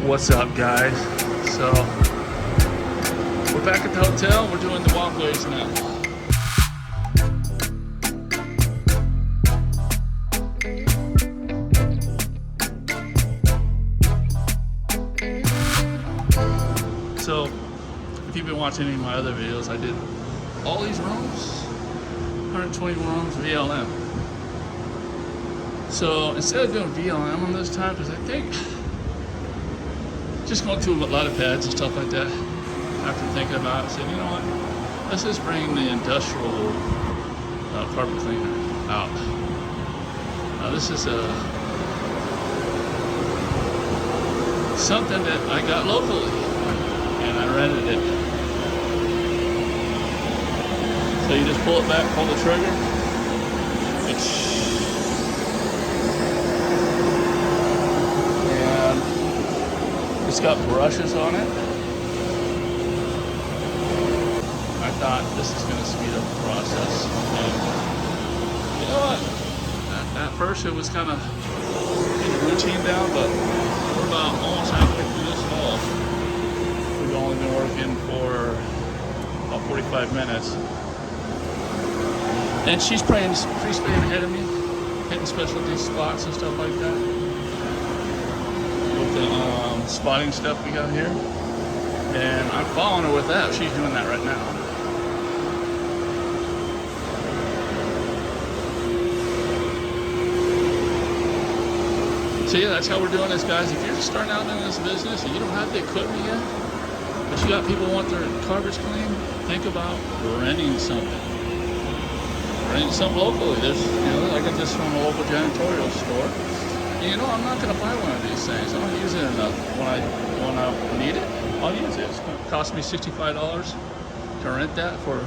What's up, guys? So we're back at the hotel. We're doing the walkways now. So if you've been watching any of my other videos, I did all these rooms, 120 rooms VLM. So instead of doing VLM on this time, because I think just going through a lot of pads and stuff like that, after thinking about it, I said, you know what, let's just bring the industrial carpet cleaner out. Now this is something that I got locally, and I rented it. So you just pull it back, pull the trigger. It's got brushes on it. I thought this is going to speed up the process. And you know what? At first it was kind of getting the routine down, but we're about almost halfway through this haul. We've only been working for about 45 minutes. And she's spraying ahead of me, hitting specialty spots and stuff like that. With the spotting stuff we got here, and I'm following her with that. She's doing that right now. So yeah, that's how we're doing this, guys. If you're just starting out in this business and you don't have the equipment yet, but you got people who want their carpets clean, think about renting something. Renting something locally. There's, I got this from a local janitorial store. You know, I'm not going to buy one of these things. I don't use it enough. When I need it, I'll use it. It's going to cost me $65 to rent that for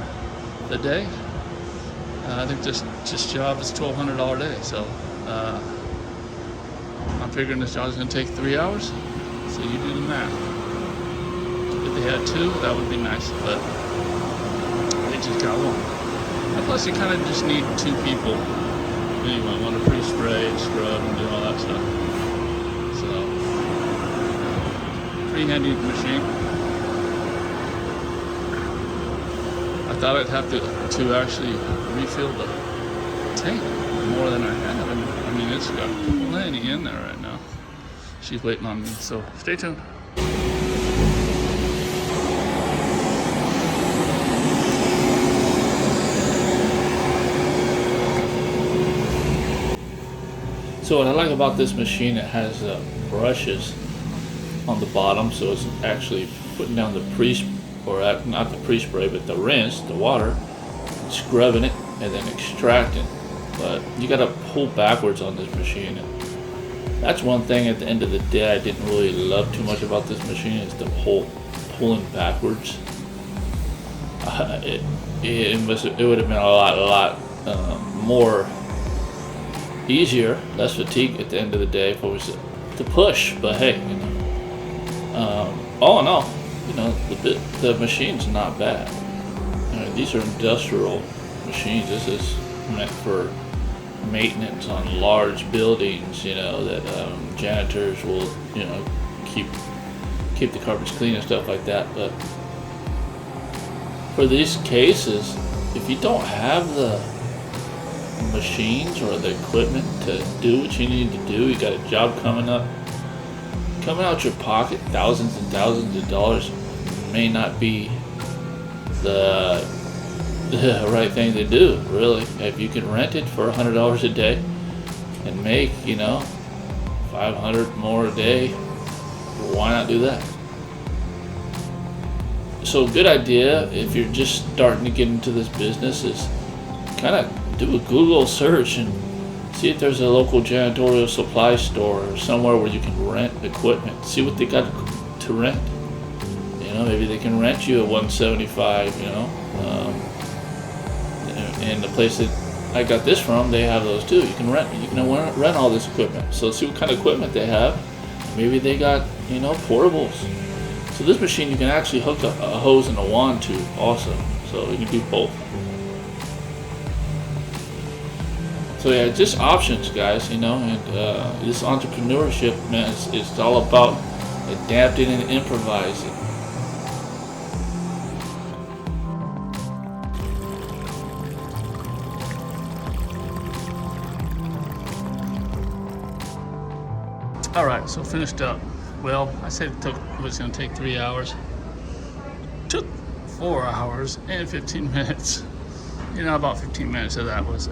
the day. I think this job is $1,200 a day. So I'm figuring this job is going to take 3 hours. So you do the math. If they had two, that would be nice. But they just got one. And plus, you kind of just need two people. Anyway, want to pre-spray, scrub, and do all that stuff. So, pretty handy machine. I thought I'd have to actually refill the tank more than I have. And, I mean, it's got plenty in there right now. She's waiting on me, so stay tuned. So what I like about this machine, it has brushes on the bottom, so it's actually putting down the not the pre-spray, but the rinse, the water, scrubbing it, and then extracting. But you got to pull backwards on this machine. And that's one thing at the end of the day I didn't really love too much about this machine, is the whole pulling backwards. It would have been a lot more easier, less fatigue at the end of the day if it was to push. But hey, all in all, the machine's not bad. These are industrial machines. This is meant for maintenance on large buildings. That janitors will, keep the carpets clean and stuff like that. But for these cases, if you don't have the machines or the equipment to do what you need to do, you got a job coming out your pocket, thousands and thousands of dollars, may not be the right thing to do, really. If you can rent it for $100 a day and make, $500 more a day, why not do that? So good idea if you're just starting to get into this business is kind of do a Google search and see if there's a local janitorial supply store or somewhere where you can rent equipment. See what they got to rent. Maybe they can rent you a $175. And the place that I got this from, they have those too. You can rent all this equipment. So see what kind of equipment they have. Maybe they got portables. So this machine you can actually hook a hose and a wand to also. So you can do both. So yeah, just options, guys, and this entrepreneurship, man, it's all about adapt it and improvise it. All right, so finished up. Well, I said it was going to take 3 hours. Took 4 hours and 15 minutes. You know, about 15 minutes of that was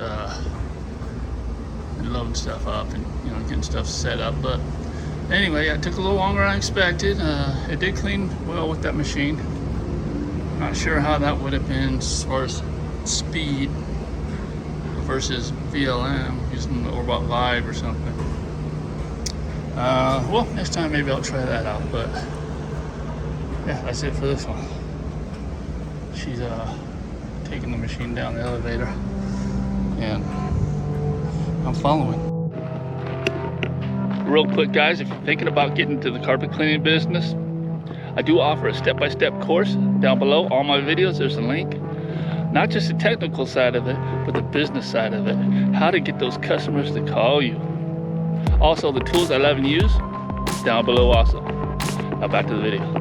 loading stuff up and, you know, getting stuff set up. But anyway, it took a little longer than I expected. It did clean well with that machine. Not sure how that would have been as far as speed versus VLM using the Orbot Live or something. Well, next time maybe I'll try that out, but yeah, that's it for this one. She's taking the machine down the elevator, and I'm following. Real quick, guys, if you're thinking about getting into the carpet cleaning business, I do offer a step-by-step course down below. All my videos, there's a link. Not just the technical side of it, but the business side of it. How to get those customers to call you. Also, the tools I love and use, down below also. Now back to the video.